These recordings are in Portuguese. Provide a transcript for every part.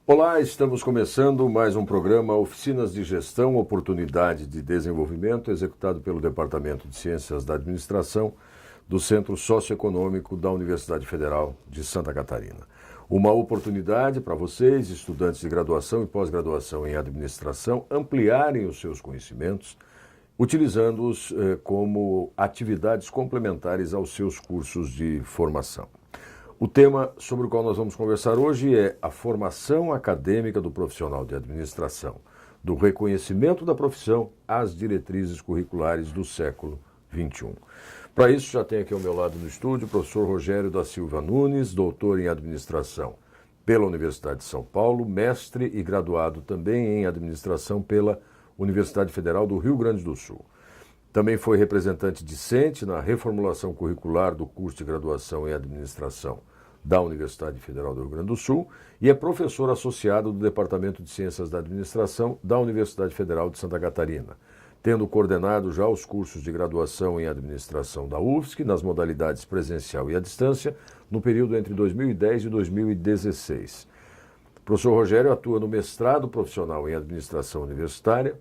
Olá, estamos começando mais um programa Oficinas de Gestão, Oportunidade de Desenvolvimento, executado pelo Departamento de Ciências da Administração do Centro Socioeconômico da Universidade Federal de Santa Catarina. Uma oportunidade para vocês, estudantes de graduação e pós-graduação em administração, ampliarem os seus conhecimentos, utilizando-os como atividades complementares aos seus cursos de formação. O tema sobre o qual nós vamos conversar hoje é a formação acadêmica do profissional de administração, do reconhecimento da profissão às diretrizes curriculares do século XXI. Para isso, já tenho aqui ao meu lado no estúdio o professor Rogério da Silva Nunes, doutor em administração pela Universidade de São Paulo, mestre e graduado também em administração pela Universidade Federal do Rio Grande do Sul. Também foi representante discente na reformulação curricular do curso de graduação em administração da Universidade Federal do Rio Grande do Sul e é professor associado do Departamento de Ciências da Administração da Universidade Federal de Santa Catarina, tendo coordenado já os cursos de graduação em administração da UFSC nas modalidades presencial e à distância no período entre 2010 e 2016. O professor Rogério atua no mestrado profissional em administração universitária,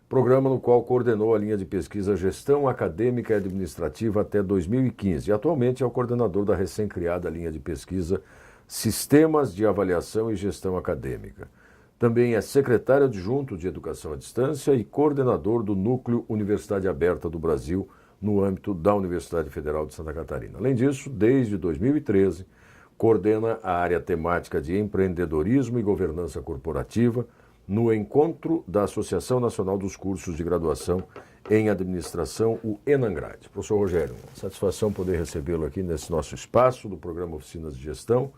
programa no qual coordenou a linha de pesquisa Gestão Acadêmica e Administrativa até 2015 e atualmente é o coordenador da recém-criada linha de pesquisa Sistemas de Avaliação e Gestão Acadêmica. Também é secretário adjunto de Educação à Distância e coordenador do Núcleo Universidade Aberta do Brasil no âmbito da Universidade Federal de Santa Catarina. Além disso, desde 2013, coordena a área temática de empreendedorismo e governança corporativa no encontro da Associação Nacional dos Cursos de Graduação em Administração, o ENAGRAD. Professor Rogério, satisfação poder recebê-lo aqui nesse nosso espaço do programa Oficinas de Gestão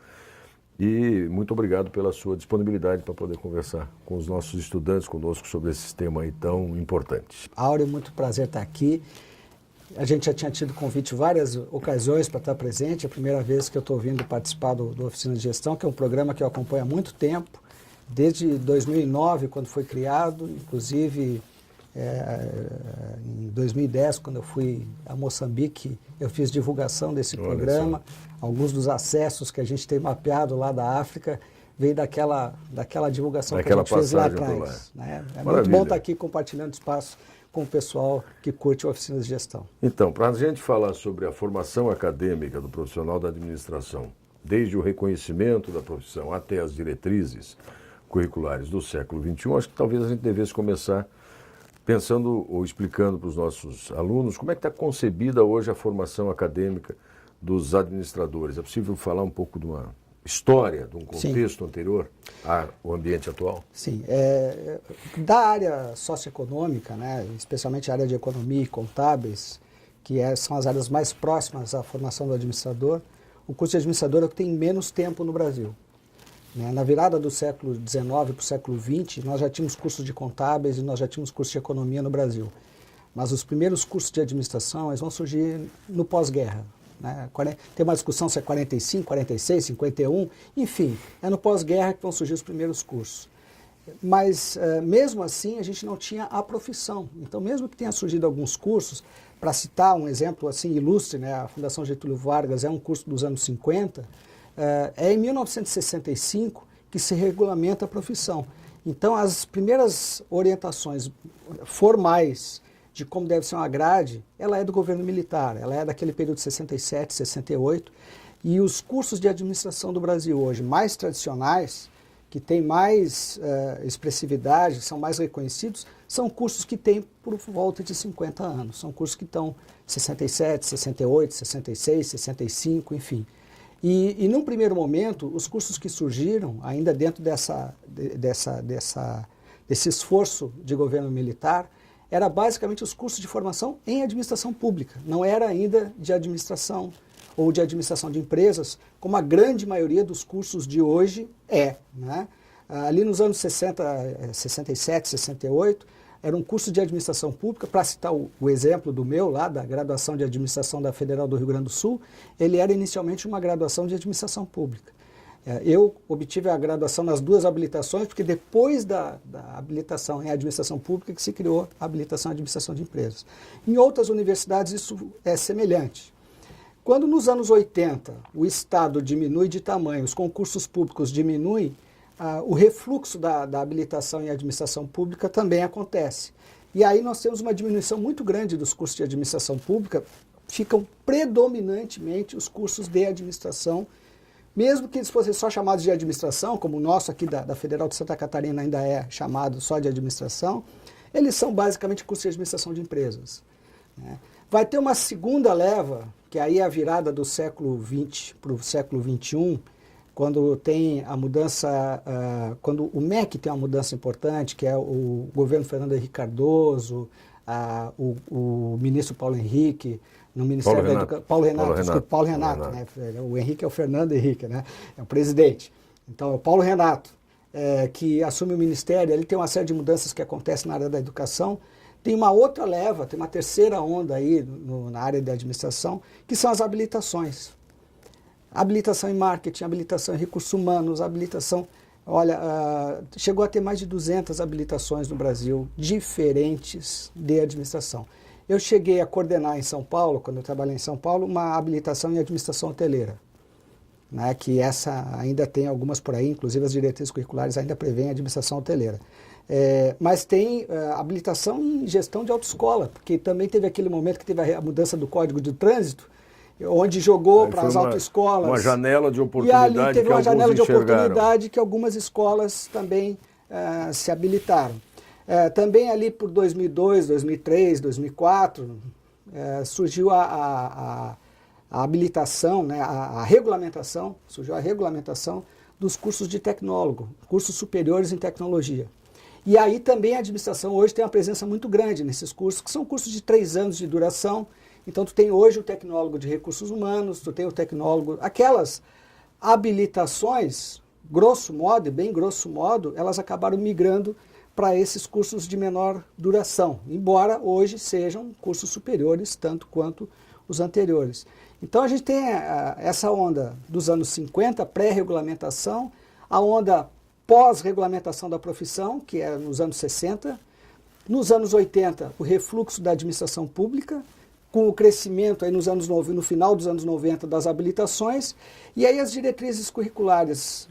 e muito obrigado pela sua disponibilidade para poder conversar com os nossos estudantes conosco sobre esse tema aí tão importante. Áureo, muito prazer estar aqui. A gente já tinha tido convite em várias ocasiões para estar presente. É a primeira vez que eu estou vindo participar do Oficina de Gestão, que é um programa que eu acompanho há muito tempo. Desde 2009, quando foi criado, inclusive em 2010, quando eu fui a Moçambique, eu fiz divulgação desse programa. Alguns dos acessos que a gente tem mapeado lá da África veio daquela divulgação que a gente fez lá atrás. Né? É muito bom estar aqui compartilhando espaço com o pessoal que curte oficinas de gestão. Então, para a gente falar sobre a formação acadêmica do profissional da administração, desde o reconhecimento da profissão até as diretrizes curriculares do século XXI, acho que talvez a gente devesse começar pensando ou explicando para os nossos alunos como é que está concebida hoje a formação acadêmica dos administradores. É possível falar um pouco de uma história, de um contexto anterior ao ambiente atual? Sim. Da área socioeconômica, né, especialmente a área de economia e contábeis, que são as áreas mais próximas à formação do administrador, o curso de administrador é o que tem menos tempo no Brasil. Na virada do século XIX para o século XX, nós já tínhamos cursos de contábeis e nós já tínhamos cursos de economia no Brasil. Mas os primeiros cursos de administração eles vão surgir no pós-guerra. Né? Tem uma discussão se é 45, 46, 51, enfim, é no pós-guerra que vão surgir os primeiros cursos. Mas, mesmo assim, a gente não tinha a profissão. Então, mesmo que tenha surgido alguns cursos, para citar um exemplo assim ilustre, né, a Fundação Getúlio Vargas é um curso dos anos 50, é em 1965 que se regulamenta a profissão. Então, as primeiras orientações formais de como deve ser uma grade, ela é do governo militar, ela é daquele período de 67, 68, e os cursos de administração do Brasil hoje, mais tradicionais, que têm mais expressividade, são mais reconhecidos, são cursos que têm por volta de 50 anos. São cursos que estão 67, 68, 66, 65, enfim. E num primeiro momento, os cursos que surgiram, ainda dentro desse esforço de governo militar, era basicamente os cursos de formação em administração pública. Não era ainda de administração ou de administração de empresas, como a grande maioria dos cursos de hoje é. Né? Ali nos anos 60, 67, 68, era um curso de administração pública, para citar o exemplo do meu, lá da graduação de administração da Federal do Rio Grande do Sul, ele era inicialmente uma graduação de administração pública. Eu obtive a graduação nas duas habilitações, porque depois da habilitação em administração pública que se criou a habilitação em administração de empresas. Em outras universidades isso é semelhante. Quando nos anos 80 o Estado diminui de tamanho, os concursos públicos diminuem, o refluxo da habilitação em administração pública também acontece. E aí nós temos uma diminuição muito grande dos cursos de administração pública, ficam predominantemente os cursos de administração, mesmo que eles fossem só chamados de administração, como o nosso aqui da Federal de Santa Catarina ainda é chamado só de administração, eles são basicamente cursos de administração de empresas, né? Vai ter uma segunda leva, que aí é a virada do século XX para o século XXI, quando tem a mudança, quando o MEC tem uma mudança importante, que é o governo Fernando Henrique Cardoso, o ministro Paulo Henrique, no Ministério da Educação. Paulo Renato, né? O Henrique é o Fernando Henrique, né? É o presidente. Então é o Paulo Renato, que assume o ministério. Ele tem uma série de mudanças que acontecem na área da educação. Tem uma outra leva, tem uma terceira onda aí na área da administração, que são as habilitações. Habilitação em marketing, habilitação em recursos humanos, habilitação... Olha, chegou a ter mais de 200 habilitações no Brasil, diferentes de administração. Eu cheguei a coordenar em São Paulo, quando eu trabalhei em São Paulo, uma habilitação em administração hoteleira, né, que essa ainda tem algumas por aí, inclusive as diretrizes curriculares ainda prevêem a administração hoteleira. Mas tem habilitação em gestão de autoescola, porque também teve aquele momento que teve a mudança do Código de Trânsito, onde jogou para as autoescolas. Uma janela de oportunidade. E ali teve uma janela de oportunidade que algumas escolas também se habilitaram. Também ali por 2002, 2003, 2004, surgiu a habilitação, né, a regulamentação, surgiu a regulamentação dos cursos de tecnólogo, cursos superiores em tecnologia. E aí também a administração hoje tem uma presença muito grande nesses cursos, que são cursos de 3 anos de duração. Então tu tem hoje o tecnólogo de recursos humanos, tu tem o tecnólogo, aquelas habilitações, grosso modo, e bem grosso modo, elas acabaram migrando para esses cursos de menor duração, embora hoje sejam cursos superiores, tanto quanto os anteriores. Então a gente tem essa onda dos anos 50, pré-regulamentação, a onda pós-regulamentação da profissão, que é nos anos 60, nos anos 80, o refluxo da administração pública, com o crescimento aí no final dos anos 90 das habilitações, e aí as diretrizes curriculares,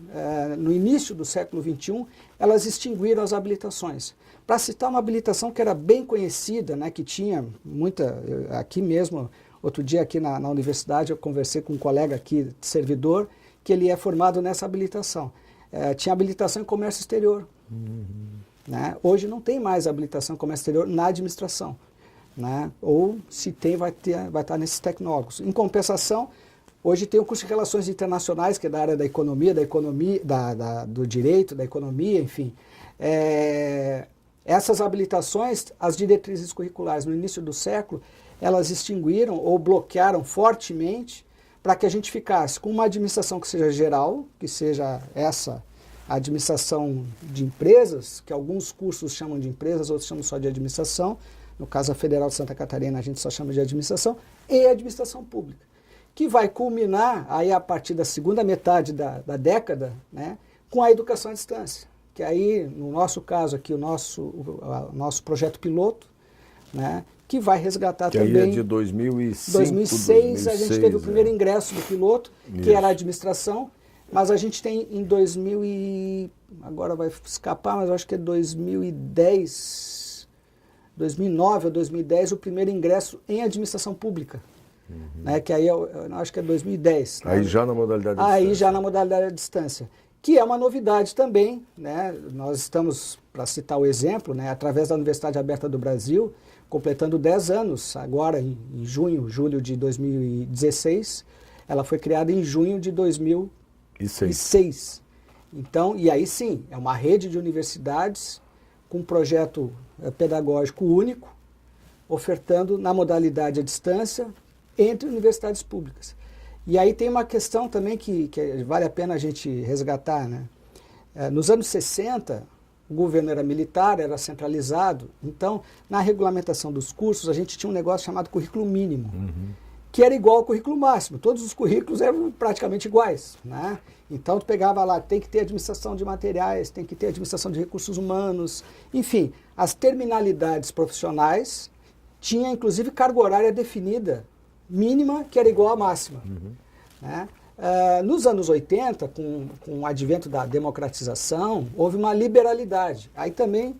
no início do século XXI, elas extinguiram as habilitações. Para citar uma habilitação que era bem conhecida, né, que tinha muita, aqui mesmo, outro dia aqui na universidade eu conversei com um colega aqui, servidor, que ele é formado nessa habilitação. Tinha habilitação em comércio exterior. Né? Hoje não tem mais habilitação em comércio exterior na administração. Né? Ou se tem, vai estar nesses tecnólogos. Em compensação, hoje tem o curso de Relações Internacionais, que é da área da economia, do direito, da economia, enfim. Essas habilitações, as diretrizes curriculares no início do século, elas extinguiram ou bloquearam fortemente para que a gente ficasse com uma administração que seja geral, que seja essa administração de empresas, que alguns cursos chamam de empresas, outros chamam só de administração. No caso, a Federal de Santa Catarina, a gente só chama de administração, e administração pública, que vai culminar aí a partir da segunda metade da década, né, com a educação à distância. Que aí, no nosso caso aqui, o nosso projeto piloto, né, que vai resgatar que também... aí é de 2005, 2006, a gente teve o primeiro ingresso do piloto, que era a administração, mas a gente tem em 2000 e... agora vai escapar, mas eu acho que é 2010, 2009 ou 2010, o primeiro ingresso em administração pública. Né, que aí eu acho que é 2010. Aí, né? Já na modalidade à distância. Aí já na modalidade à distância. Que é uma novidade também, né? Nós estamos, para citar o exemplo, né, através da Universidade Aberta do Brasil, completando 10 anos, agora em julho de 2016, ela foi criada em junho de 2006. Então, e aí sim, é uma rede de universidades com um projeto pedagógico único, ofertando na modalidade à distância entre universidades públicas. E aí tem uma questão também que vale a pena a gente resgatar, né? Nos anos 60, o governo era militar, era centralizado, então na regulamentação dos cursos a gente tinha um negócio chamado currículo mínimo, que era igual ao currículo máximo, todos os currículos eram praticamente iguais, né? Então tu pegava lá, tem que ter administração de materiais, tem que ter administração de recursos humanos, enfim, as terminalidades profissionais tinha inclusive carga horária definida mínima que era igual à máxima. Né? Nos anos 80, com o advento da democratização, houve uma liberalidade. Aí também...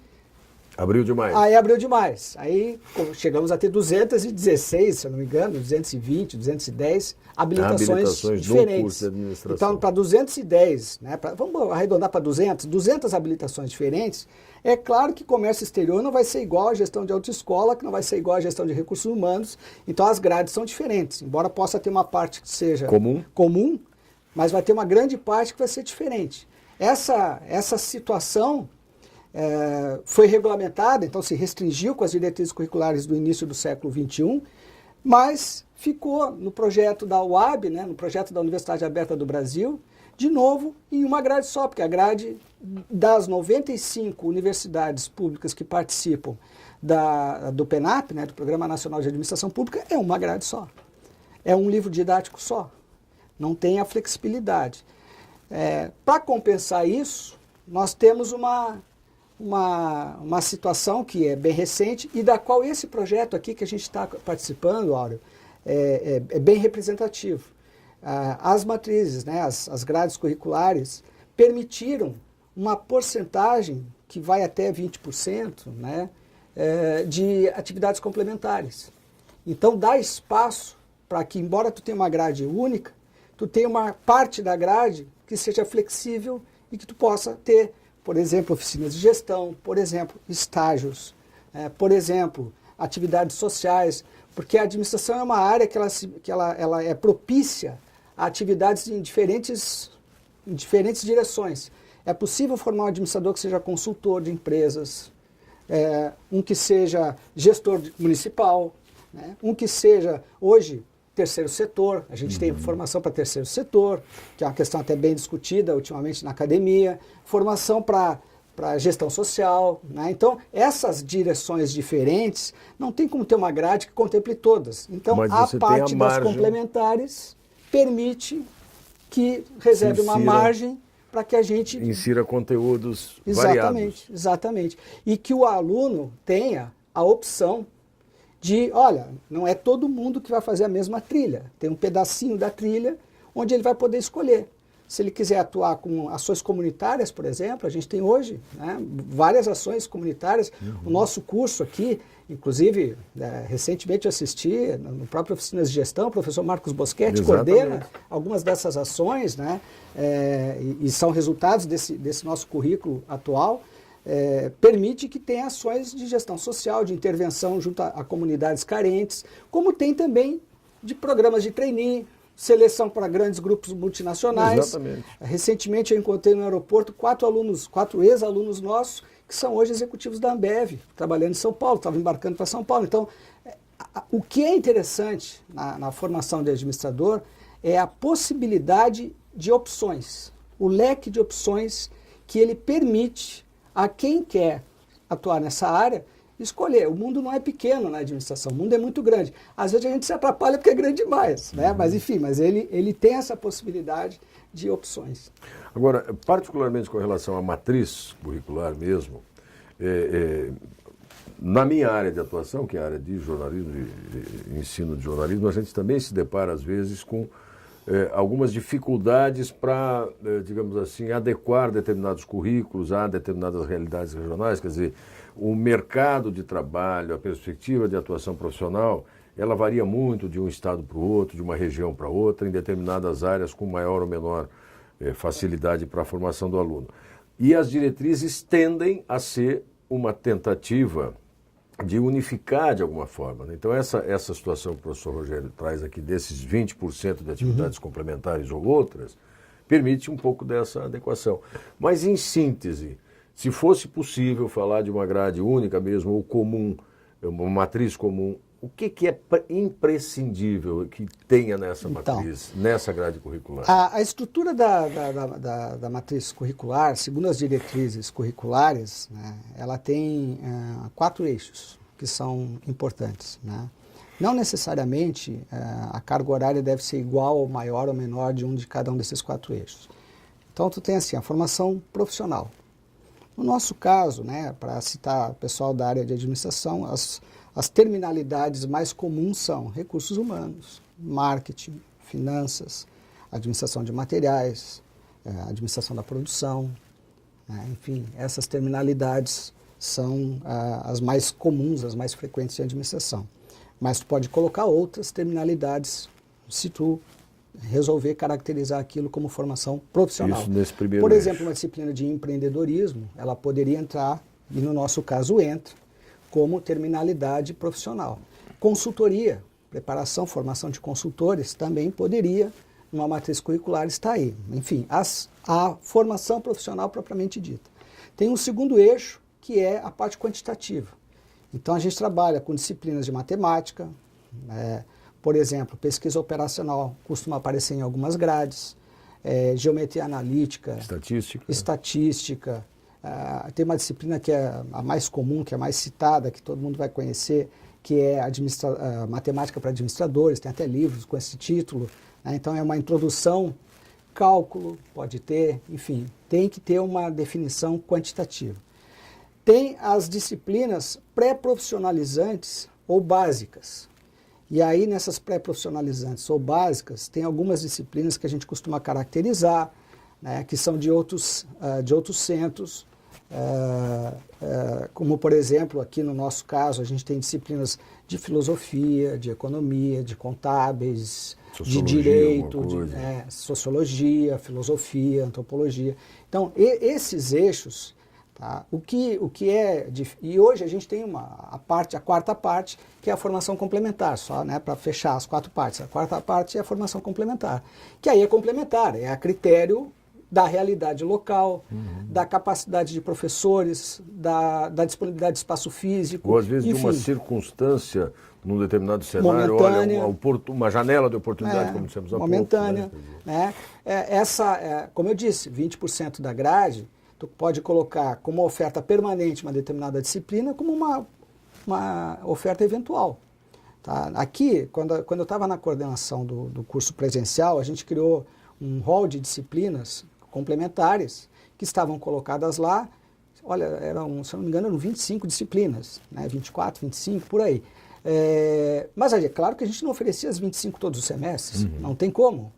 Abriu demais. Aí abriu demais. Aí chegamos a ter 216, se eu não me engano, 220, 210 habilitações diferentes. No curso de administração. Então, para 210, né, vamos arredondar para 200 habilitações diferentes, é claro que comércio exterior não vai ser igual à gestão de autoescola, que não vai ser igual à gestão de recursos humanos, então as grades são diferentes. Embora possa ter uma parte que seja comum, mas vai ter uma grande parte que vai ser diferente. Essa situação foi regulamentada, então se restringiu com as diretrizes curriculares do início do século XXI, mas ficou no projeto da UAB, né, no projeto da Universidade Aberta do Brasil, de novo em uma grade só, porque a grade das 95 universidades públicas que participam do PENAP, né, do Programa Nacional de Administração Pública, é uma grade só. É um livro didático só. Não tem a flexibilidade. Para compensar isso, nós temos uma situação que é bem recente e da qual esse projeto aqui que a gente está participando, Áureo, é bem representativo. As matrizes, né, as grades curriculares, permitiram uma porcentagem que vai até 20%, né, de atividades complementares. Então dá espaço para que, embora tu tenha uma grade única, tu tenha uma parte da grade que seja flexível e que tu possa ter, por exemplo, oficinas de gestão, por exemplo, estágios, por exemplo, atividades sociais, porque a administração é uma área que ela é propícia a atividades em diferentes direções. É possível formar um administrador que seja consultor de empresas, um que seja gestor municipal, né? Um que seja, hoje, terceiro setor. A gente tem formação para terceiro setor, que é uma questão até bem discutida ultimamente na academia, formação para gestão social, né? Então, essas direções diferentes, não tem como ter uma grade que contemple todas. Então, a parte das complementares permite que reserve uma margem para que a gente... insira conteúdos variados. Exatamente. E que o aluno tenha a opção de, olha, não é todo mundo que vai fazer a mesma trilha. Tem um pedacinho da trilha onde ele vai poder escolher. Se ele quiser atuar com ações comunitárias, por exemplo, a gente tem hoje, né, várias ações comunitárias. O nosso curso aqui, inclusive, recentemente eu assisti, no próprio Oficinas de Gestão, o professor Marcos Boschetti coordena algumas dessas ações, né, e são resultados desse nosso currículo atual. Permite que tenha ações de gestão social, de intervenção junto a comunidades carentes, como tem também de programas de trainee, seleção para grandes grupos multinacionais. Exatamente. Recentemente eu encontrei no aeroporto 4 ex-alunos nossos, que são hoje executivos da Ambev, trabalhando em São Paulo, estavam embarcando para São Paulo. Então, o que é interessante na formação de administrador é a possibilidade de opções, o leque de opções que ele permite a quem quer atuar nessa área escolher. O mundo não é pequeno na administração, o mundo é muito grande. Às vezes a gente se atrapalha porque é grande demais, né? Mas enfim, ele tem essa possibilidade de opções. Agora, particularmente com relação à matriz curricular mesmo, na minha área de atuação, que é a área de jornalismo, de ensino de jornalismo, a gente também se depara às vezes com algumas dificuldades para, digamos assim, adequar determinados currículos a determinadas realidades regionais. Quer dizer, o mercado de trabalho, a perspectiva de atuação profissional, ela varia muito de um estado para o outro, de uma região para outra, em determinadas áreas com maior ou menor facilidade para a formação do aluno. E as diretrizes tendem a ser uma tentativa de unificar de alguma forma, né? Então essa situação que o professor Rogério traz aqui, desses 20% de atividades complementares ou outras, permite um pouco dessa adequação. Mas em síntese, se fosse possível falar de uma grade única mesmo, ou comum, uma matriz comum, o que é imprescindível que tenha nessa matriz, nessa grade curricular? A estrutura da matriz curricular, segundo as diretrizes curriculares, né, ela tem 4 eixos que são importantes, né? Não necessariamente a carga horária deve ser igual ou maior ou menor de cada um desses 4 eixos. Então tu tem assim, a formação profissional. No nosso caso, né, para citar o pessoal da área de administração, as terminalidades mais comuns são recursos humanos, marketing, finanças, administração de materiais, administração da produção, né, enfim, essas terminalidades são as mais comuns, as mais frequentes em administração. Mas tu pode colocar outras terminalidades se tu resolver caracterizar aquilo como formação profissional. Isso nesse primeiro Por eixo. exemplo, uma disciplina de empreendedorismo, ela poderia entrar, e no nosso caso entra, como terminalidade profissional. Consultoria, preparação, formação de consultores, também poderia, numa matriz curricular, estar aí. Enfim, a formação profissional propriamente dita. Tem um segundo eixo, que é a parte quantitativa. Então, a gente trabalha com disciplinas de matemática, por exemplo, pesquisa operacional costuma aparecer em algumas grades, geometria analítica, estatística. Tem uma disciplina que é a mais comum, que é a mais citada, que todo mundo vai conhecer, que é matemática para administradores, tem até livros com esse título. Né? Então, é uma introdução, cálculo, pode ter, enfim, tem que ter uma definição quantitativa. Tem as disciplinas pré-profissionalizantes ou básicas. E aí, nessas pré-profissionalizantes ou básicas, tem algumas disciplinas que a gente costuma caracterizar, né, que são de outros centros, como, por exemplo, aqui no nosso caso, a gente tem disciplinas de filosofia, de economia, de contábeis, de direito, sociologia, filosofia, antropologia. Então, esses eixos... Tá? O que é... E hoje a gente tem a quarta parte, que é a formação complementar, só, né, para fechar as 4 partes. A quarta parte é a formação complementar, que aí é complementar, é a critério da realidade local, da capacidade de professores, da disponibilidade de espaço físico. Ou às vezes, enfim, de uma circunstância num determinado cenário, olha, uma janela de oportunidade, como dissemos há momentânea, pouco. Né? Como eu disse, 20% da grade, tu pode colocar como oferta permanente uma determinada disciplina, como uma oferta eventual. Tá? Aqui, quando eu estava na coordenação do curso presencial, a gente criou um rol de disciplinas complementares que estavam colocadas lá. Olha, se eu não me engano, eram 25 disciplinas, né? 24, 25, por aí. Mas é claro que a gente não oferecia as 25 todos os semestres, não tem como.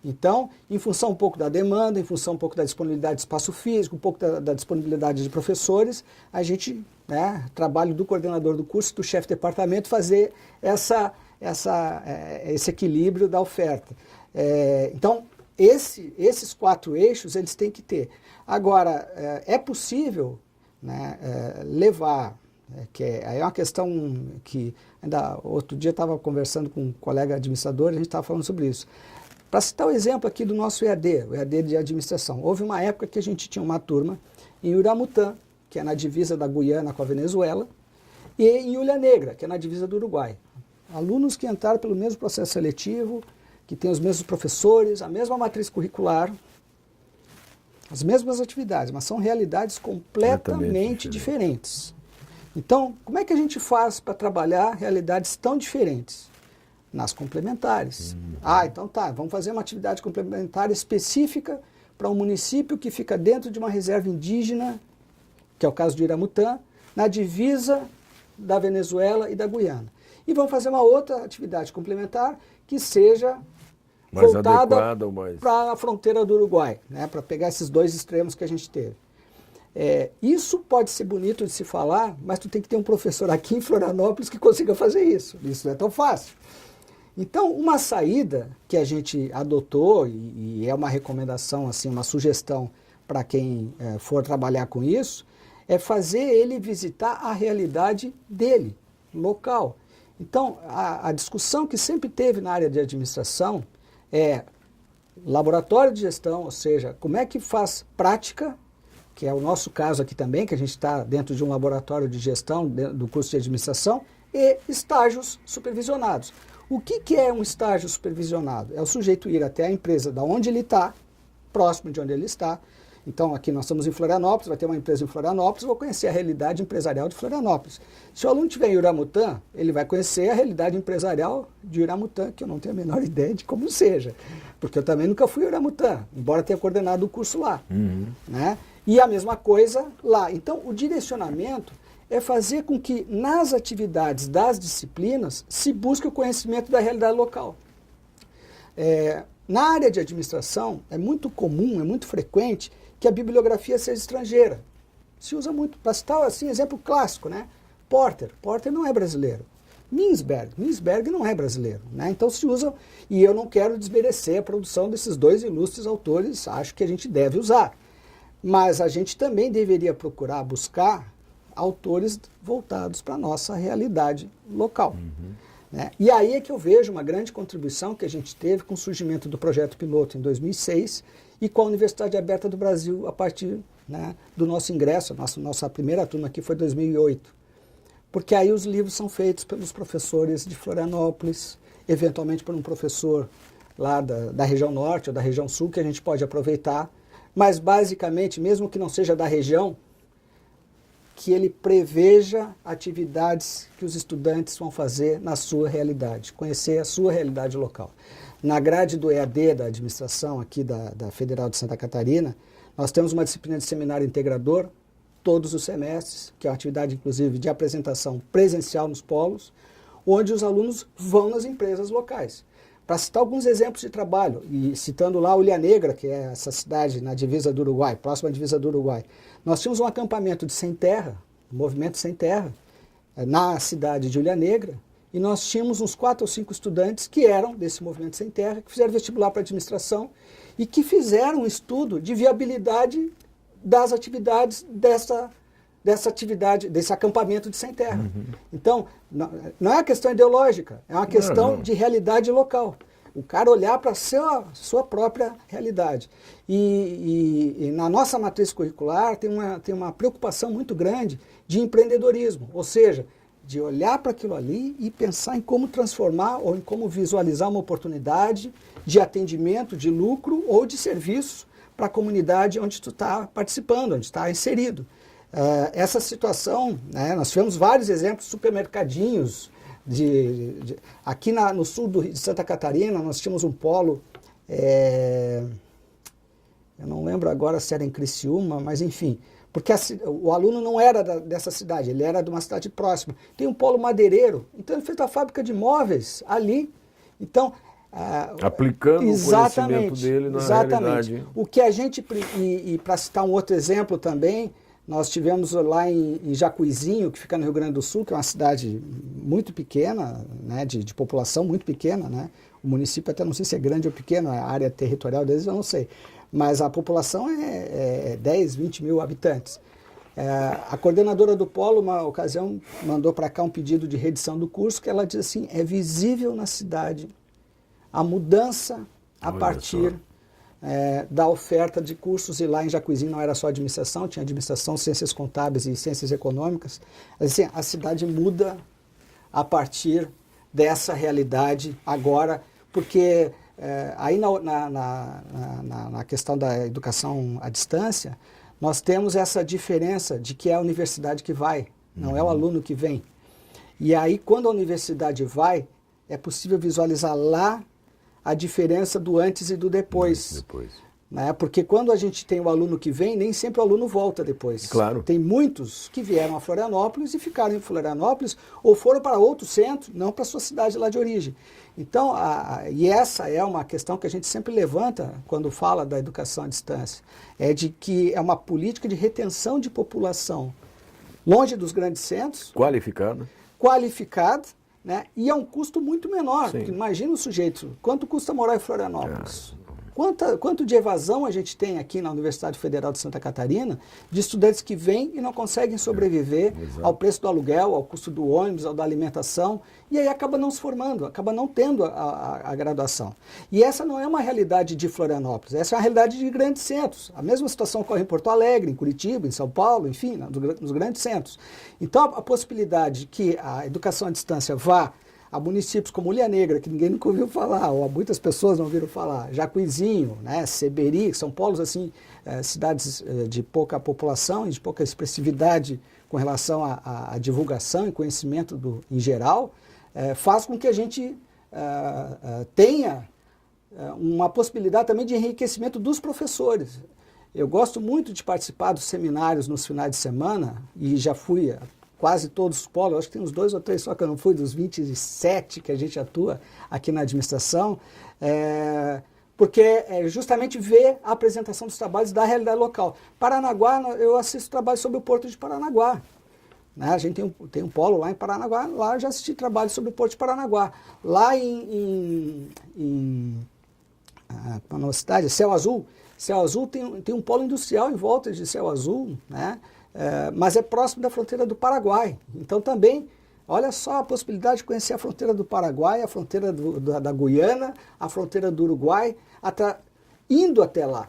Então, em função um pouco da demanda, em função um pouco da disponibilidade de espaço físico, um pouco da disponibilidade de professores, a gente, né, trabalho do coordenador do curso, do chefe de departamento, fazer esse equilíbrio da oferta. Então, esses 4 eixos, eles têm que ter. Agora, é possível, né, levar, que é uma questão que, ainda outro dia eu estava conversando com um colega administrador, a gente estava falando sobre isso. Para citar o exemplo aqui do nosso EAD, o EAD de administração, houve uma época que a gente tinha uma turma em Uramutã, que é na divisa da Guiana com a Venezuela, e em Ilha Negra, que é na divisa do Uruguai. Alunos que entraram pelo mesmo processo seletivo, que têm os mesmos professores, a mesma matriz curricular, as mesmas atividades, mas são realidades completamente diferentes. Então, como é que a gente faz para trabalhar realidades tão diferentes? Nas complementares. Então tá, vamos fazer uma atividade complementar específica para um município que fica dentro de uma reserva indígena, que é o caso de Uramutã, na divisa da Venezuela e da Guiana. E vamos fazer uma outra atividade complementar que seja mais voltada para a fronteira do Uruguai, né, para pegar esses 2 extremos que a gente teve. Isso pode ser bonito de se falar, mas tu tem que ter um professor aqui em Florianópolis que consiga fazer isso. Isso não é tão fácil. Então, uma saída que a gente adotou, e é uma recomendação, assim, uma sugestão para quem for trabalhar com isso, é fazer ele visitar a realidade dele, local. Então, a discussão que sempre teve na área de administração é laboratório de gestão, ou seja, como é que faz prática, que é o nosso caso aqui também, que a gente está dentro de um laboratório de gestão do curso de administração, e estágios supervisionados. O que é um estágio supervisionado? É o sujeito ir até a empresa da onde ele está, próximo de onde ele está. Então, aqui nós estamos em Florianópolis, vai ter uma empresa em Florianópolis, vou conhecer a realidade empresarial de Florianópolis. Se o aluno estiver em Uramutã, ele vai conhecer a realidade empresarial de Uramutã, que eu não tenho a menor ideia de como seja, porque eu também nunca fui em Uramutã, embora tenha coordenado o curso lá. Né? E a mesma coisa lá. Então, o direcionamento é fazer com que nas atividades das disciplinas se busque o conhecimento da realidade local. Na área de administração, é muito comum, é muito frequente que a bibliografia seja estrangeira. Se usa muito, para citar assim, exemplo clássico, né? Porter não é brasileiro. Minsberg não é brasileiro, né? Então se usa, e eu não quero desmerecer a produção desses dois ilustres autores, acho que a gente deve usar. Mas a gente também deveria procurar buscar autores voltados para a nossa realidade local. Né? E aí é que eu vejo uma grande contribuição que a gente teve com o surgimento do projeto piloto em 2006 e com a Universidade Aberta do Brasil a partir, né, do nosso ingresso. Nossa primeira turma aqui foi em 2008. Porque aí os livros são feitos pelos professores de Florianópolis, eventualmente por um professor lá da região norte ou da região sul que a gente pode aproveitar, mas basicamente, mesmo que não seja da região, que ele preveja atividades que os estudantes vão fazer na sua realidade, conhecer a sua realidade local. Na grade do EAD da administração aqui da Federal de Santa Catarina, nós temos uma disciplina de seminário integrador, todos os semestres, que é uma atividade, inclusive, de apresentação presencial nos polos, onde os alunos vão nas empresas locais. Para citar alguns exemplos de trabalho, e citando lá Ilha Negra, que é essa cidade na divisa do Uruguai, próxima à divisa do Uruguai, nós tínhamos um acampamento de sem terra, um movimento sem terra, na cidade de Ilha Negra, e nós tínhamos uns 4 ou 5 estudantes que eram desse movimento sem terra, que fizeram vestibular para administração e que fizeram um estudo de viabilidade das atividades dessa atividade, desse acampamento de sem terra. Então, não é uma questão ideológica, é uma questão de realidade local. O cara olhar para a sua própria realidade. E na nossa matriz curricular tem uma preocupação muito grande de empreendedorismo, ou seja, de olhar para aquilo ali e pensar em como transformar ou em como visualizar uma oportunidade de atendimento, de lucro ou de serviço para a comunidade onde tu está participando, onde está inserido. Essa situação, né, nós tivemos vários exemplos, supermercadinhos, aqui no sul de Santa Catarina, nós tínhamos um polo, eu não lembro agora se era em Criciúma, mas enfim, porque o aluno não era dessa cidade, ele era de uma cidade próxima. Tem um polo madeireiro, então ele fez a fábrica de móveis ali. Então, aplicando o conhecimento dele na realidade. O que a gente, e para citar um outro exemplo também, nós tivemos lá em Jacuizinho, que fica no Rio Grande do Sul, que é uma cidade muito pequena, né, de população muito pequena, né? O município até não sei se é grande ou pequeno, a área territorial deles eu não sei, mas a população é 10, 20 mil habitantes. A coordenadora do polo, uma ocasião, mandou para cá um pedido de reedição do curso, que ela diz assim, é visível na cidade a mudança a partir da oferta de cursos, e lá em Jacuizinho não era só administração, tinha administração, ciências contábeis e ciências econômicas. Assim, a cidade muda a partir dessa realidade agora, porque aí na questão da educação à distância, nós temos essa diferença de que é a universidade que vai, não é o aluno que vem. E aí, quando a universidade vai, é possível visualizar lá a diferença do antes e do depois. Né? Porque quando a gente tem o aluno que vem, nem sempre o aluno volta depois. Claro. Tem muitos que vieram a Florianópolis e ficaram em Florianópolis ou foram para outro centro, não para a sua cidade lá de origem. Então, e essa é uma questão que a gente sempre levanta quando fala da educação à distância, é de que é uma política de retenção de população longe dos grandes centros. Qualificada, né? E é um custo muito menor. Porque imagina o sujeito, quanto custa morar em Florianópolis? Quanto de evasão a gente tem aqui na Universidade Federal de Santa Catarina de estudantes que vêm e não conseguem sobreviver ao preço do aluguel, ao custo do ônibus, ao da alimentação, e aí acaba não se formando, acaba não tendo a graduação. E essa não é uma realidade de Florianópolis, essa é uma realidade de grandes centros. A mesma situação ocorre em Porto Alegre, em Curitiba, em São Paulo, enfim, nos grandes centros. Então a possibilidade de que a educação à distância vá a municípios como Ilha Negra, que ninguém nunca ouviu falar, ou muitas pessoas não ouviram falar, Jacuizinho, né, Seberi, que são polos assim, cidades de pouca população e de pouca expressividade com relação à divulgação e conhecimento em geral, faz com que a gente tenha uma possibilidade também de enriquecimento dos professores. Eu gosto muito de participar dos seminários nos finais de semana, e já fui a quase todos os polos, acho que tem uns 2 ou 3 só que eu não fui, dos 27 que a gente atua aqui na administração, porque é justamente ver a apresentação dos trabalhos da realidade local. Paranaguá, eu assisto trabalhos sobre o Porto de Paranaguá. Né? A gente tem um polo lá em Paranaguá, lá eu já assisti trabalhos sobre o Porto de Paranaguá. Lá na cidade, Céu Azul tem um polo industrial em volta de Céu Azul, né? Mas é próximo da fronteira do Paraguai. Então também, olha só a possibilidade de conhecer a fronteira do Paraguai, a fronteira da Guiana, a fronteira do Uruguai, indo até lá.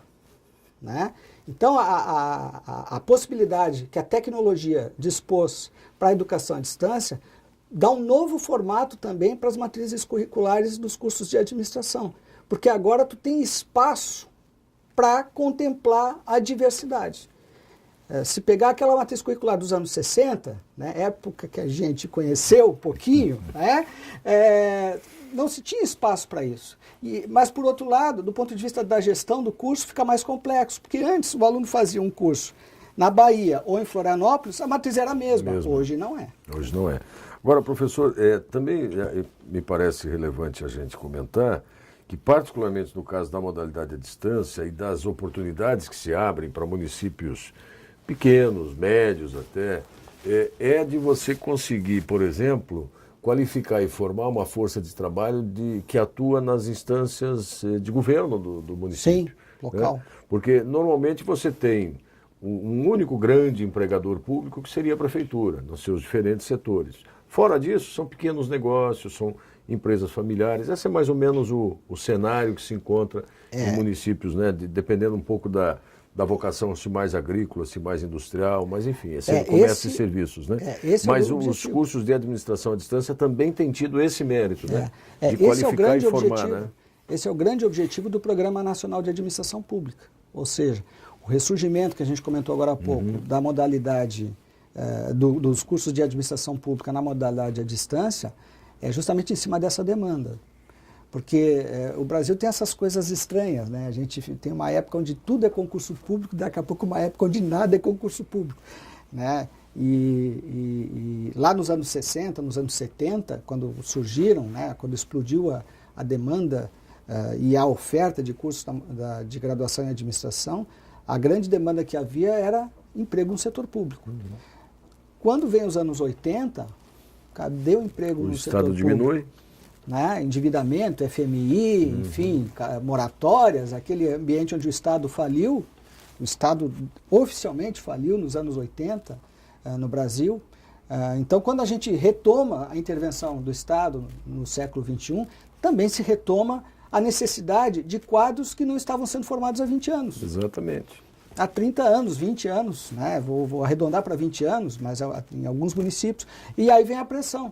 Né? Então a possibilidade que a tecnologia dispôs para a educação à distância dá um novo formato também para as matrizes curriculares dos cursos de administração. Porque agora tu tem espaço para contemplar a diversidade. Se pegar aquela matriz curricular dos anos 60, né, época que a gente conheceu um pouquinho, né, não se tinha espaço para isso. Mas, por outro lado, do ponto de vista da gestão do curso, fica mais complexo, porque antes o aluno fazia um curso na Bahia ou em Florianópolis, a matriz era a mesma. Hoje não é. Hoje não é. Agora, professor, também me parece relevante a gente comentar que, particularmente no caso da modalidade à distância e das oportunidades que se abrem para municípios pequenos, médios até, é de você conseguir, por exemplo, qualificar e formar uma força de trabalho que atua nas instâncias de governo do município. Sim, local. Né? Porque normalmente você tem um único grande empregador público que seria a prefeitura, nos seus diferentes setores. Fora disso, são pequenos negócios, são empresas familiares. Esse é mais ou menos o cenário que se encontra em municípios, né? Dependendo um pouco da vocação, se mais agrícola, se mais industrial, mas enfim, comércio e serviços. Né? Mas os cursos de administração à distância também têm tido esse mérito, né? De qualificar e formar. Né? Esse é o grande objetivo do Programa Nacional de Administração Pública. Ou seja, o ressurgimento que a gente comentou agora há pouco, da modalidade dos cursos de administração pública na modalidade à distância, é justamente em cima dessa demanda. Porque o Brasil tem essas coisas estranhas, né? A gente tem uma época onde tudo é concurso público, daqui a pouco uma época onde nada é concurso público, né? E lá nos anos 60, nos anos 70, quando surgiram, né? Quando explodiu a demanda e a oferta de cursos de graduação em administração, a grande demanda que havia era emprego no setor público. Quando vem os anos 80, cadê o emprego no setor público? O Estado diminui. Né? Endividamento, FMI, enfim, moratórias, aquele ambiente onde o Estado faliu, o Estado oficialmente faliu nos anos 80 no Brasil. Então, quando a gente retoma a intervenção do Estado no século XXI, também se retoma a necessidade de quadros que não estavam sendo formados há 20 anos. Exatamente. Há 30 anos, 20 anos, né? Vou arredondar para 20 anos, mas em alguns municípios. E aí vem a pressão.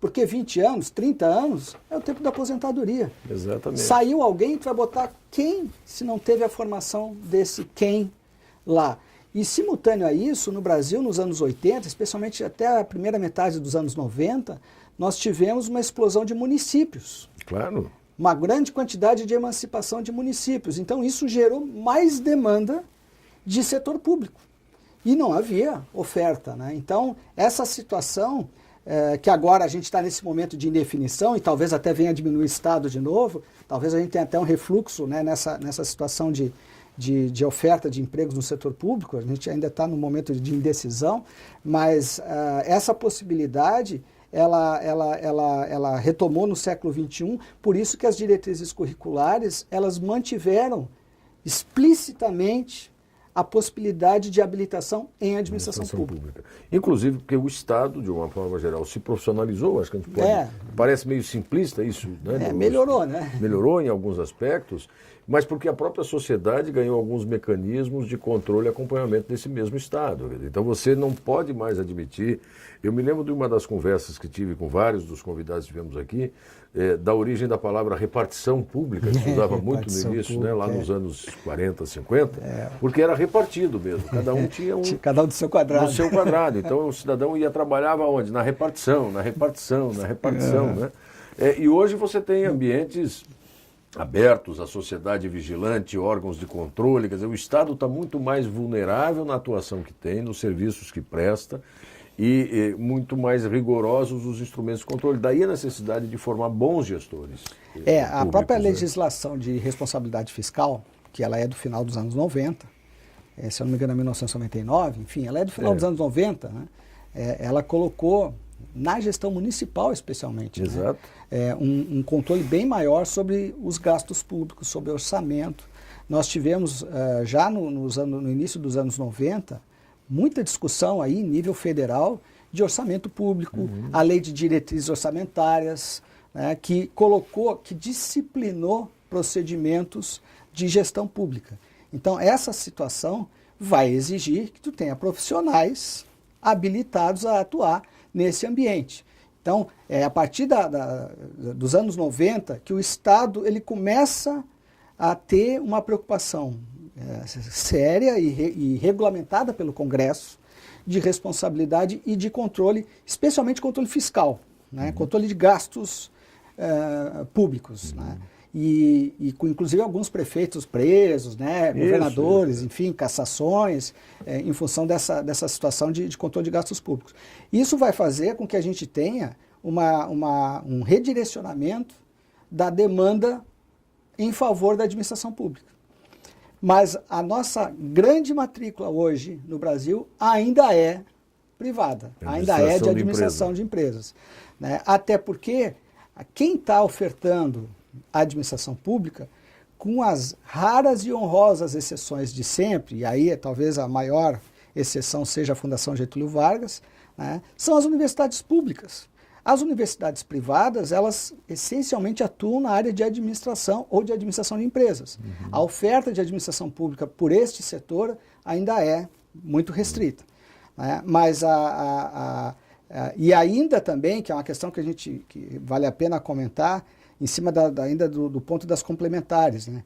Porque 20 anos, 30 anos, é o tempo da aposentadoria. Exatamente. Saiu alguém, tu vai botar quem, se não teve a formação desse quem lá. E simultâneo a isso, no Brasil, nos anos 80, especialmente até a primeira metade dos anos 90, nós tivemos uma explosão de municípios. Claro. Uma grande quantidade de emancipação de municípios. Então isso gerou mais demanda de setor público. E não havia oferta, né? Então essa situação... que agora a gente está nesse momento de indefinição e talvez até venha a diminuir o Estado de novo, talvez a gente tenha até um refluxo, né, nessa situação de oferta de empregos no setor público, a gente ainda está no momento de indecisão, mas essa possibilidade ela retomou no século XXI, por isso que as diretrizes curriculares elas mantiveram explicitamente a possibilidade de habilitação em administração pública. Inclusive porque o Estado, de uma forma geral, se profissionalizou, acho que a gente pode... Parece meio simplista isso, né? Melhorou, né? Melhorou em alguns aspectos, mas porque a própria sociedade ganhou alguns mecanismos de controle e acompanhamento desse mesmo Estado. Então você não pode mais admitir... Eu me lembro de uma das conversas que tive com vários dos convidados que tivemos aqui, da origem da palavra repartição pública, que se usava muito no início, né, lá nos anos 40, 50, porque era repartido mesmo, cada um tinha cada um do seu quadrado. Do seu quadrado. Então o cidadão trabalhava onde? Na repartição, né? E hoje você tem ambientes abertos à sociedade vigilante, órgãos de controle. Quer dizer, o Estado está muito mais vulnerável na atuação que tem, nos serviços que presta e muito mais rigorosos os instrumentos de controle. Daí a necessidade de formar bons gestores. A própria legislação de responsabilidade fiscal, que ela é do final dos anos 90, se eu não me engano é 1999, enfim, ela é do final dos anos 90, né? Ela colocou, na gestão municipal especialmente, exato, né? Um controle bem maior sobre os gastos públicos, sobre o orçamento. Nós tivemos, já no início dos anos 90, muita discussão aí em nível federal de orçamento público, a lei de diretrizes orçamentárias, né, que disciplinou procedimentos de gestão pública. Então, essa situação vai exigir que tu tenha profissionais habilitados a atuar nesse ambiente. Então, é a partir dos anos 90 que o Estado ele começa a ter uma preocupação séria e regulamentada pelo Congresso de responsabilidade e de controle, especialmente controle fiscal, né? Controle de gastos públicos, né? E com inclusive alguns prefeitos presos, né? Governadores, enfim, cassações, em função dessa situação de controle de gastos públicos. Isso vai fazer com que a gente tenha um redirecionamento da demanda em favor da administração pública. Mas a nossa grande matrícula hoje no Brasil ainda é privada, ainda é de administração de empresas. Né? Até porque quem está ofertando a administração pública, com as raras e honrosas exceções de sempre, e aí talvez a maior exceção seja a Fundação Getúlio Vargas, né? São as universidades públicas. As universidades privadas, elas essencialmente atuam na área de administração ou de administração de empresas. A oferta de administração pública por este setor ainda é muito restrita. Né? Mas e ainda também, que é uma questão que vale a pena comentar, em cima ainda do ponto das complementares, né?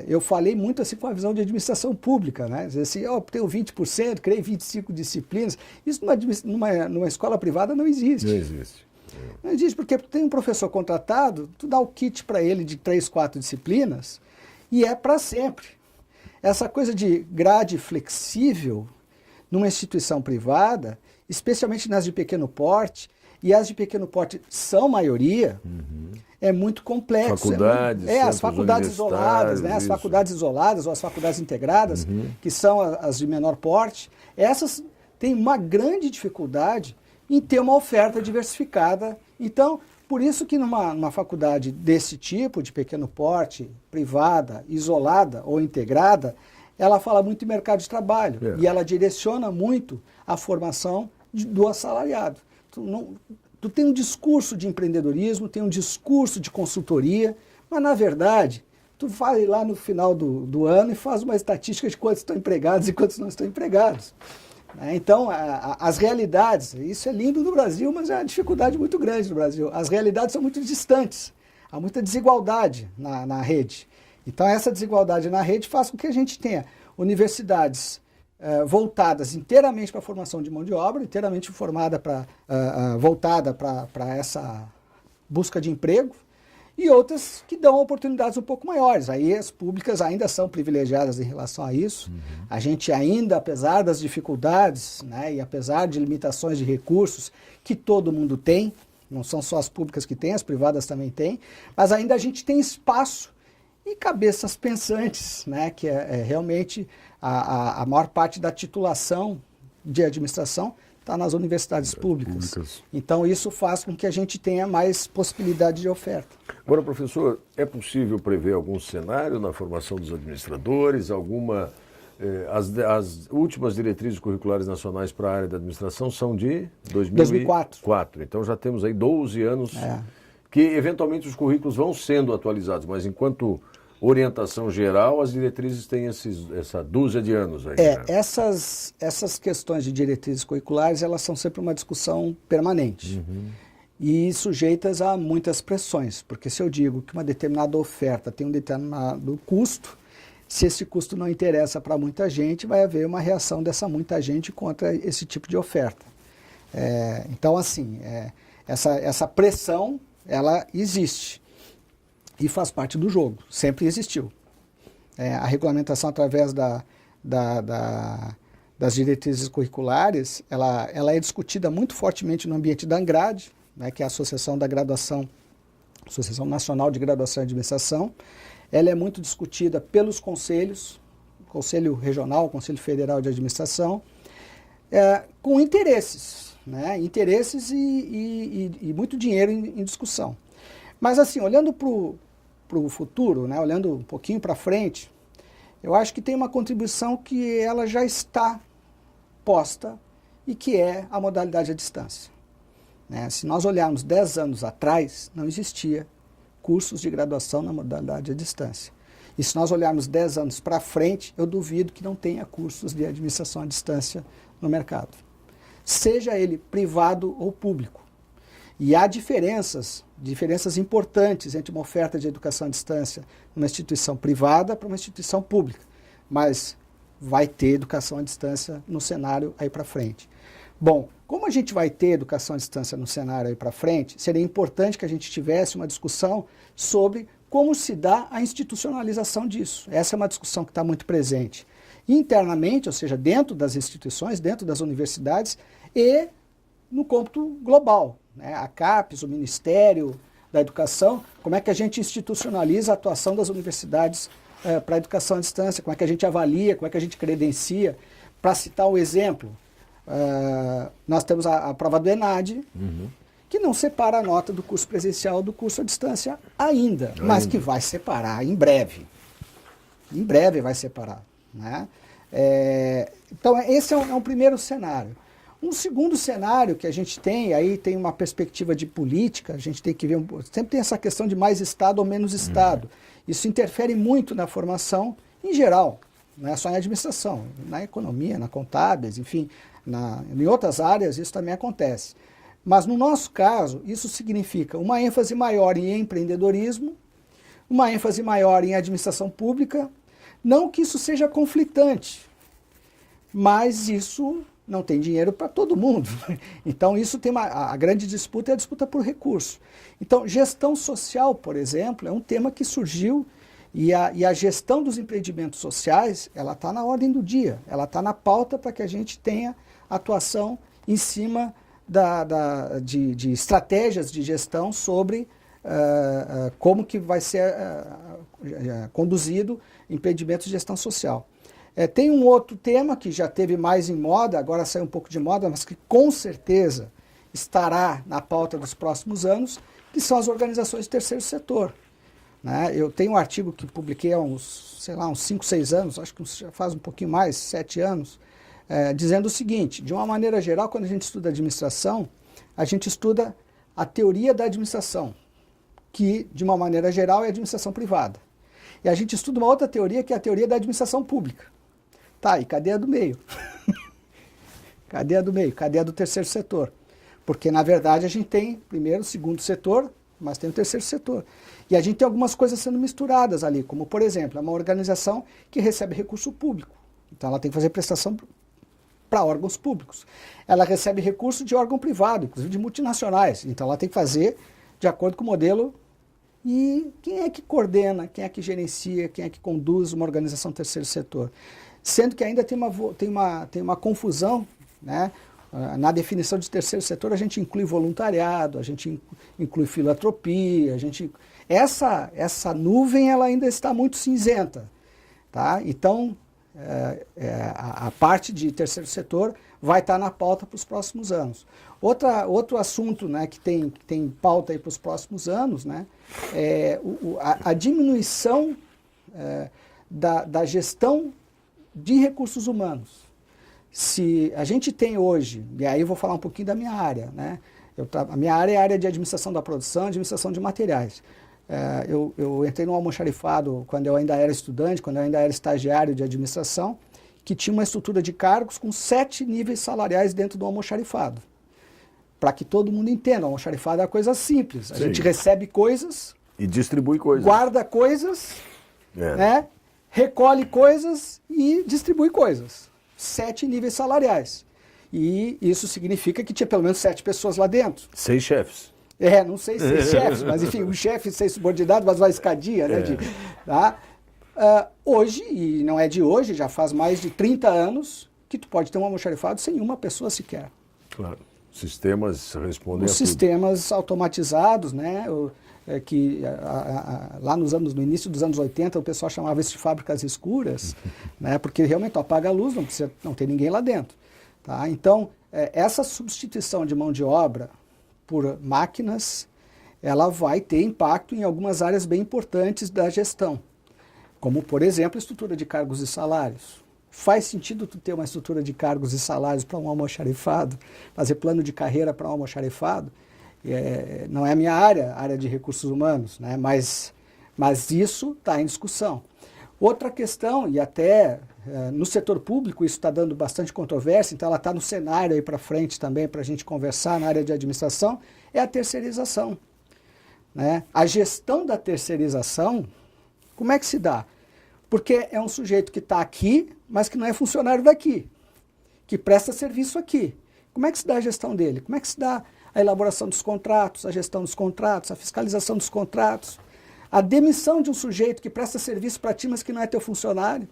Eu falei muito assim com a visão de administração pública, né? Dizer assim, eu tenho 20%, criei 25 disciplinas. Isso numa escola privada não existe. Não existe. Não existe, porque tem um professor contratado, tu dá o kit para ele de 3, 4 disciplinas e é para sempre. Essa coisa de grade flexível numa instituição privada, especialmente nas de pequeno porte, e as de pequeno porte são maioria, é muito complexo. Faculdades, as faculdades isoladas, né? As faculdades isoladas ou as faculdades integradas, que são as de menor porte, essas têm uma grande dificuldade em ter uma oferta diversificada. Então, por isso que numa faculdade desse tipo, de pequeno porte, privada, isolada ou integrada, ela fala muito em mercado de trabalho e ela direciona muito a formação do assalariado. Tu tem um discurso de empreendedorismo, tem um discurso de consultoria, mas na verdade, tu vai lá no final do ano e faz uma estatística de quantos estão empregados e quantos não estão empregados. Então, as realidades, isso é lindo no Brasil, mas é uma dificuldade muito grande no Brasil. As realidades são muito distantes, há muita desigualdade na rede. Então, essa desigualdade na rede faz com que a gente tenha universidades voltadas inteiramente para a formação de mão de obra, inteiramente voltada para essa busca de emprego, e outras que dão oportunidades um pouco maiores. Aí as públicas ainda são privilegiadas em relação a isso. A gente ainda, apesar das dificuldades, né, e apesar de limitações de recursos que todo mundo tem, não são só as públicas que têm, as privadas também têm, mas ainda a gente tem espaço e cabeças pensantes, né, que é realmente a maior parte da titulação de administração está nas universidades públicas. Então, isso faz com que a gente tenha mais possibilidade de oferta. Agora, professor, é possível prever algum cenário na formação dos administradores, as últimas diretrizes curriculares nacionais para a área da administração são de 2004. Então, já temos aí 12 anos que, eventualmente, os currículos vão sendo atualizados, mas enquanto orientação geral, as diretrizes têm essa dúzia de anos aí. Né? Essas questões de diretrizes curriculares, elas são sempre uma discussão permanente e sujeitas a muitas pressões, porque se eu digo que uma determinada oferta tem um determinado custo, se esse custo não interessa para muita gente, vai haver uma reação dessa muita gente contra esse tipo de oferta. Então, assim, essa pressão, ela existe. e faz parte do jogo, sempre existiu. A regulamentação através das diretrizes curriculares, ela é discutida muito fortemente no ambiente da ANGRAD, né, que é a Associação Nacional de Graduação e Administração. Ela é muito discutida pelos conselhos, Conselho Regional, Conselho Federal de Administração, com interesses, né, interesses e muito dinheiro em discussão. Mas assim, olhando para o futuro, né, olhando um pouquinho para frente, eu acho que tem uma contribuição que ela já está posta e que é a modalidade à distância. Né? Se nós olharmos 10 anos atrás, não existia cursos de graduação na modalidade à distância. E se nós olharmos 10 anos para frente, eu duvido que não tenha cursos de administração à distância no mercado. Seja ele privado ou público. E há diferenças importantes entre uma oferta de educação à distância numa instituição privada para uma instituição pública. Mas vai ter educação à distância no cenário aí para frente. Bom, como a gente vai ter educação à distância no cenário aí para frente, seria importante que a gente tivesse uma discussão sobre como se dá a institucionalização disso. Essa é uma discussão que está muito presente internamente, ou seja, dentro das instituições, dentro das universidades e no cômputo global. Né? A CAPES, o Ministério da Educação, como é que a gente institucionaliza a atuação das universidades para a educação à distância, como é que a gente avalia, como é que a gente credencia. Para citar um exemplo, nós temos a prova do ENAD, que não separa a nota do curso presencial do curso à distância ainda, mas que vai separar em breve. Em breve vai separar. Né? Então, esse é um primeiro cenário. Um segundo cenário que a gente tem, aí tem uma perspectiva de política, a gente tem que ver, sempre tem essa questão de mais Estado ou menos Estado. Isso interfere muito na formação em geral, não é só em administração, na economia, na contábeis, enfim, em outras áreas isso também acontece. Mas no nosso caso, isso significa uma ênfase maior em empreendedorismo, uma ênfase maior em administração pública, não que isso seja conflitante, mas isso não tem dinheiro para todo mundo. Então, isso tem a grande disputa é a disputa por recurso. Então, gestão social, por exemplo, é um tema que surgiu e a gestão dos empreendimentos sociais, ela está na ordem do dia, ela está na pauta para que a gente tenha atuação em cima de estratégias de gestão sobre como que vai ser conduzido empreendimentos de gestão social. Tem um outro tema que já teve mais em moda, agora saiu um pouco de moda, mas que com certeza estará na pauta dos próximos anos, que são as organizações do terceiro setor. Né? Eu tenho um artigo que publiquei há uns 5, 6 anos, acho que já faz um pouquinho mais, 7 anos, dizendo o seguinte: de uma maneira geral, quando a gente estuda administração, a gente estuda a teoria da administração, que de uma maneira geral é a administração privada. E a gente estuda uma outra teoria, que é a teoria da administração pública. Tá, e cadê a do meio? Cadê a do meio? Cadê a do terceiro setor? Porque, na verdade, a gente tem primeiro, segundo setor, mas tem o terceiro setor. E a gente tem algumas coisas sendo misturadas ali, como, por exemplo, é uma organização que recebe recurso público. Então, ela tem que fazer prestação para órgãos públicos. Ela recebe recurso de órgão privado, inclusive de multinacionais. Então, ela tem que fazer de acordo com o modelo. E quem é que coordena, quem é que gerencia, quem é que conduz uma organização terceiro setor? Sendo que ainda tem uma confusão, né? Na definição de terceiro setor a gente inclui voluntariado, a gente inclui filantropia, essa nuvem ela ainda está muito cinzenta. Tá? Então, a parte de terceiro setor vai estar na pauta para os próximos anos. Outro assunto, né, que tem pauta para os próximos anos, né, é a diminuição da gestão de recursos humanos. Se a gente tem hoje, e aí eu vou falar um pouquinho da minha área, né, a minha área é a área de administração da produção e administração de materiais. Eu entrei no almoxarifado quando eu ainda era estudante, quando eu ainda era estagiário de administração, que tinha uma estrutura de cargos com 7 níveis salariais dentro do almoxarifado. Para que todo mundo entenda, o almoxarifado é uma coisa simples. A gente recebe coisas... E distribui coisas. Guarda coisas, né, recolhe coisas e distribui coisas. 7 níveis salariais. E isso significa que tinha pelo menos 7 pessoas lá dentro. 6 chefes. Não sei se chefes, mas enfim, o chefe ser subordinado, mas uma escadia, né? Tá? Hoje, e não é de hoje, já faz mais de 30 anos que tu pode ter um almoxarifado sem uma pessoa sequer. Claro. Sistemas respondem Os a tudo. sistemas automatizados, né? Lá no início dos anos 80, o pessoal chamava isso de fábricas escuras, né? Porque realmente tu apaga a luz, não tem ninguém lá dentro. Tá? Então, essa substituição de mão de obra por máquinas, ela vai ter impacto em algumas áreas bem importantes da gestão, como, por exemplo, a estrutura de cargos e salários. Faz sentido tu ter uma estrutura de cargos e salários para um almoxarifado, fazer plano de carreira para um almoxarifado? Não é a minha área de recursos humanos, né? Mas isso está em discussão. Outra questão, e até no setor público isso está dando bastante controvérsia, então ela está no cenário aí para frente também para a gente conversar na área de administração, é a terceirização. Né? A gestão da terceirização, como é que se dá? Porque é um sujeito que está aqui, mas que não é funcionário daqui, que presta serviço aqui. Como é que se dá a gestão dele? Como é que se dá a elaboração dos contratos, a gestão dos contratos, a fiscalização dos contratos, a demissão de um sujeito que presta serviço para ti, mas que não é teu funcionário,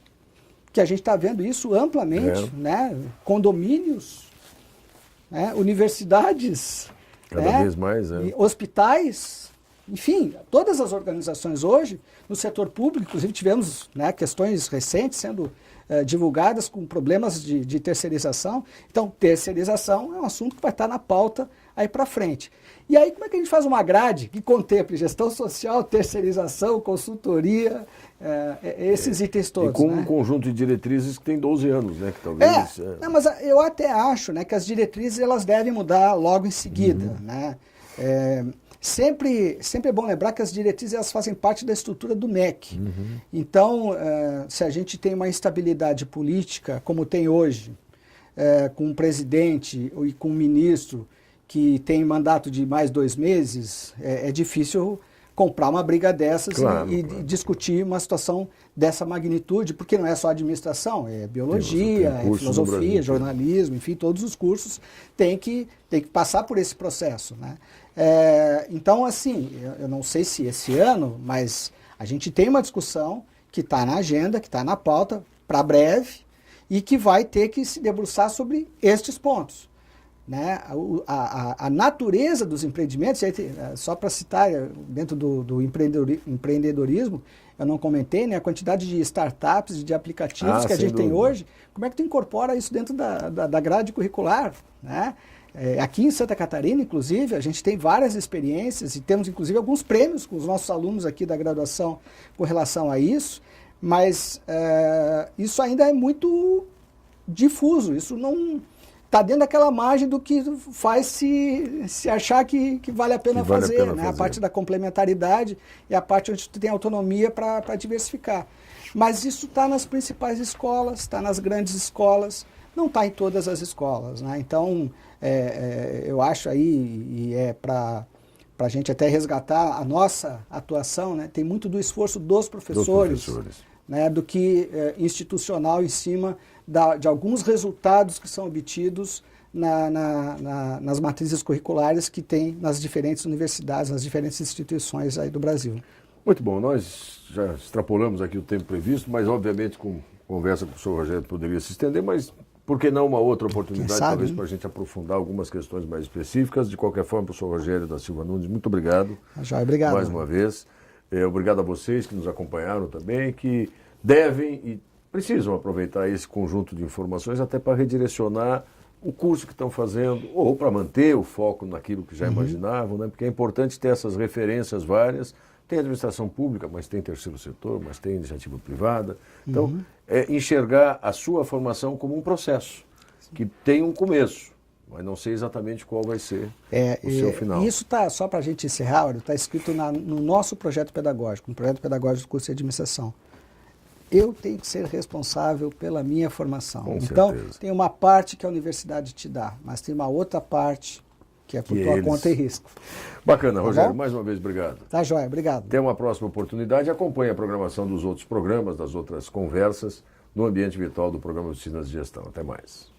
que a gente está vendo isso amplamente, né? Condomínios, né? Universidades, cada vez mais, hospitais, enfim, todas as organizações hoje, no setor público, inclusive tivemos, né, questões recentes sendo divulgadas com problemas de terceirização. Então, terceirização é um assunto que vai estar na pauta aí para frente. E aí, como é que a gente faz uma grade que contemple gestão social, terceirização, consultoria, esses itens todos? E com um conjunto de diretrizes que tem 12 anos, né? Que talvez, Não, mas eu até acho, né, que as diretrizes elas devem mudar logo em seguida, né? Sempre é bom lembrar que as diretrizes elas fazem parte da estrutura do MEC. Então, se a gente tem uma instabilidade política, como tem hoje, com um presidente e com um ministro que tem mandato de mais 2 meses, é difícil comprar uma briga dessas e discutir uma situação dessa magnitude, porque não é só administração, é biologia, é filosofia, jornalismo, enfim, todos os cursos têm que passar por esse processo, né? Então, assim, eu não sei se esse ano, mas a gente tem uma discussão que está na agenda, que está na pauta para breve e que vai ter que se debruçar sobre estes pontos. Né? A natureza dos empreendimentos, só para citar, dentro do empreendedorismo, eu não comentei, né, a quantidade de startups, de aplicativos que a gente tem hoje, como é que tu incorpora isso dentro da grade curricular? Né? Aqui em Santa Catarina, inclusive, a gente tem várias experiências e temos, inclusive, alguns prêmios com os nossos alunos aqui da graduação com relação a isso, mas isso ainda é muito difuso, isso não está dentro daquela margem do que faz se achar que vale a pena fazer, né? A parte da complementaridade é a parte onde tu tem autonomia para diversificar. Mas isso está nas principais escolas, está nas grandes escolas, não está em todas as escolas, né? Então, eu acho aí, e para a gente até resgatar a nossa atuação, né? Tem muito do esforço dos professores. Né, do que institucional em cima de alguns resultados que são obtidos nas matrizes curriculares que tem nas diferentes universidades, nas diferentes instituições aí do Brasil. Muito bom, nós já extrapolamos aqui o tempo previsto, mas obviamente com conversa com o professor Rogério poderia se estender, mas por que não uma outra oportunidade, talvez para a gente aprofundar algumas questões mais específicas. De qualquer forma, professor Rogério da Silva Nunes, muito obrigado. Obrigado. Mais uma vez. Obrigado a vocês que nos acompanharam também, que devem e precisam aproveitar esse conjunto de informações até para redirecionar o curso que estão fazendo, ou para manter o foco naquilo que já imaginavam, né? Porque é importante ter essas referências várias. Tem administração pública, mas tem terceiro setor, mas tem iniciativa privada. Então, enxergar a sua formação como um processo, que tem um começo, mas não sei exatamente qual vai ser o seu final. Isso está, só para a gente encerrar, está escrito no nosso projeto pedagógico, no projeto pedagógico do curso de administração. Eu tenho que ser responsável pela minha formação. Então, tem uma parte que a universidade te dá, mas tem uma outra parte que é por tua conta e risco. Bacana, Rogério. Mais uma vez, obrigado. Tá joia, obrigado. Até uma próxima oportunidade. Acompanhe a programação dos outros programas, das outras conversas, no ambiente virtual do programa Oficinas de Gestão. Até mais.